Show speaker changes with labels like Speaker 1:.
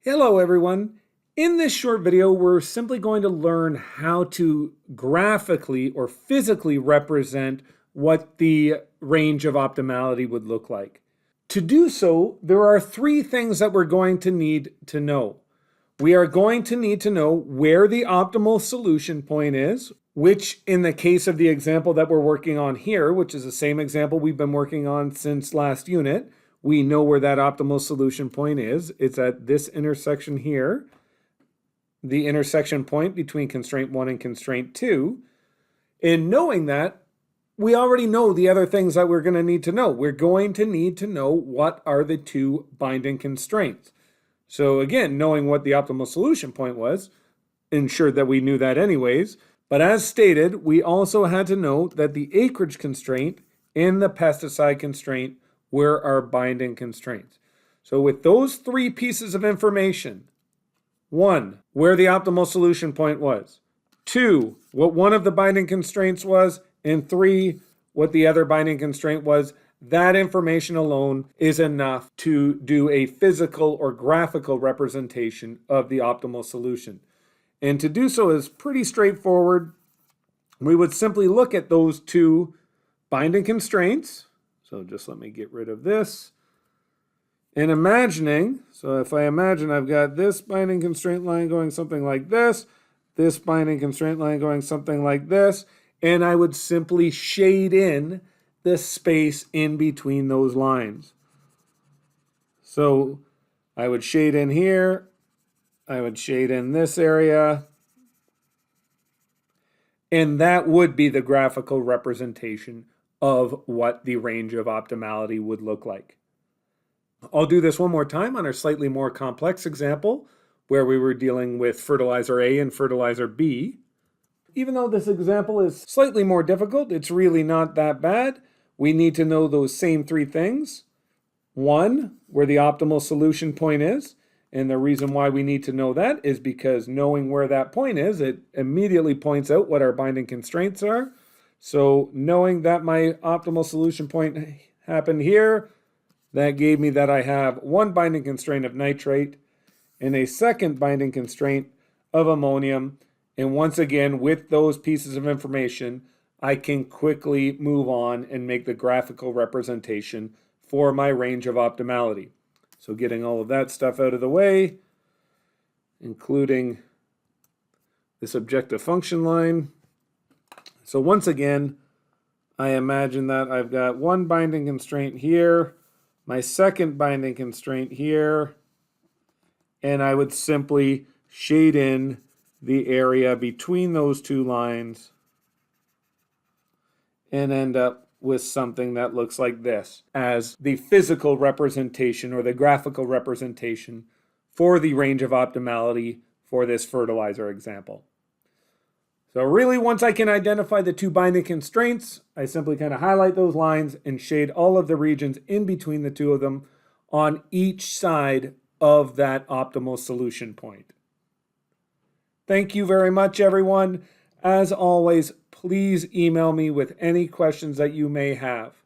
Speaker 1: Hello everyone. In this short video, we're simply going to learn how to graphically or physically represent what the range of optimality would look like. To do so, there are three things that we're going to need to know. We are going to need to know where the optimal solution point is, which in the case of the example that we're working on here, which is the same example we've been working on since last unit, we know where that optimal solution point is. It's at this intersection here, the intersection point between constraint 1 and constraint 2. In knowing that, we already know the other things that we're going to need to know. We're going to need to know what are the two binding constraints. So again, knowing what the optimal solution point was ensured that we knew that anyways. But as stated, we also had to know that the acreage constraint and the pesticide constraint were our binding constraints. So with those three pieces of information, 1, where the optimal solution point was, 2, what one of the binding constraints was, and 3, what the other binding constraint was, that information alone is enough to do a physical or graphical representation of the optimal solution. And to do so is pretty straightforward. We would simply look at those two binding constraints. So just let me get rid of this. And imagining, so if I imagine I've got this binding constraint line going something like this binding constraint line going something like this, and I would simply shade in the space in between those lines. So I would shade in here, I would shade in this area, and that would be the graphical representation of what the range of optimality would look like. I'll do this one more time on our slightly more complex example where we were dealing with fertilizer A and fertilizer B. Even though this example is slightly more difficult, it's really not that bad. We need to know those same three things. 1, where the optimal solution point is. And the reason why we need to know that is because knowing where that point is, it immediately points out what our binding constraints are. So knowing that my optimal solution point happened here, that gave me that I have one binding constraint of nitrate and a second binding constraint of ammonium. And once again, with those pieces of information, I can quickly move on and make the graphical representation for my range of optimality. So getting all of that stuff out of the way, including this objective function line. So once again, I imagine that I've got one binding constraint here, my second binding constraint here, and I would simply shade in the area between those two lines and end up with something that looks like this as the physical representation or the graphical representation for the range of optimality for this fertilizer example. So really, once I can identify the two binding constraints, I simply kind of highlight those lines and shade all of the regions in between the two of them on each side of that optimal solution point. Thank you very much, everyone. As always, please email me with any questions that you may have.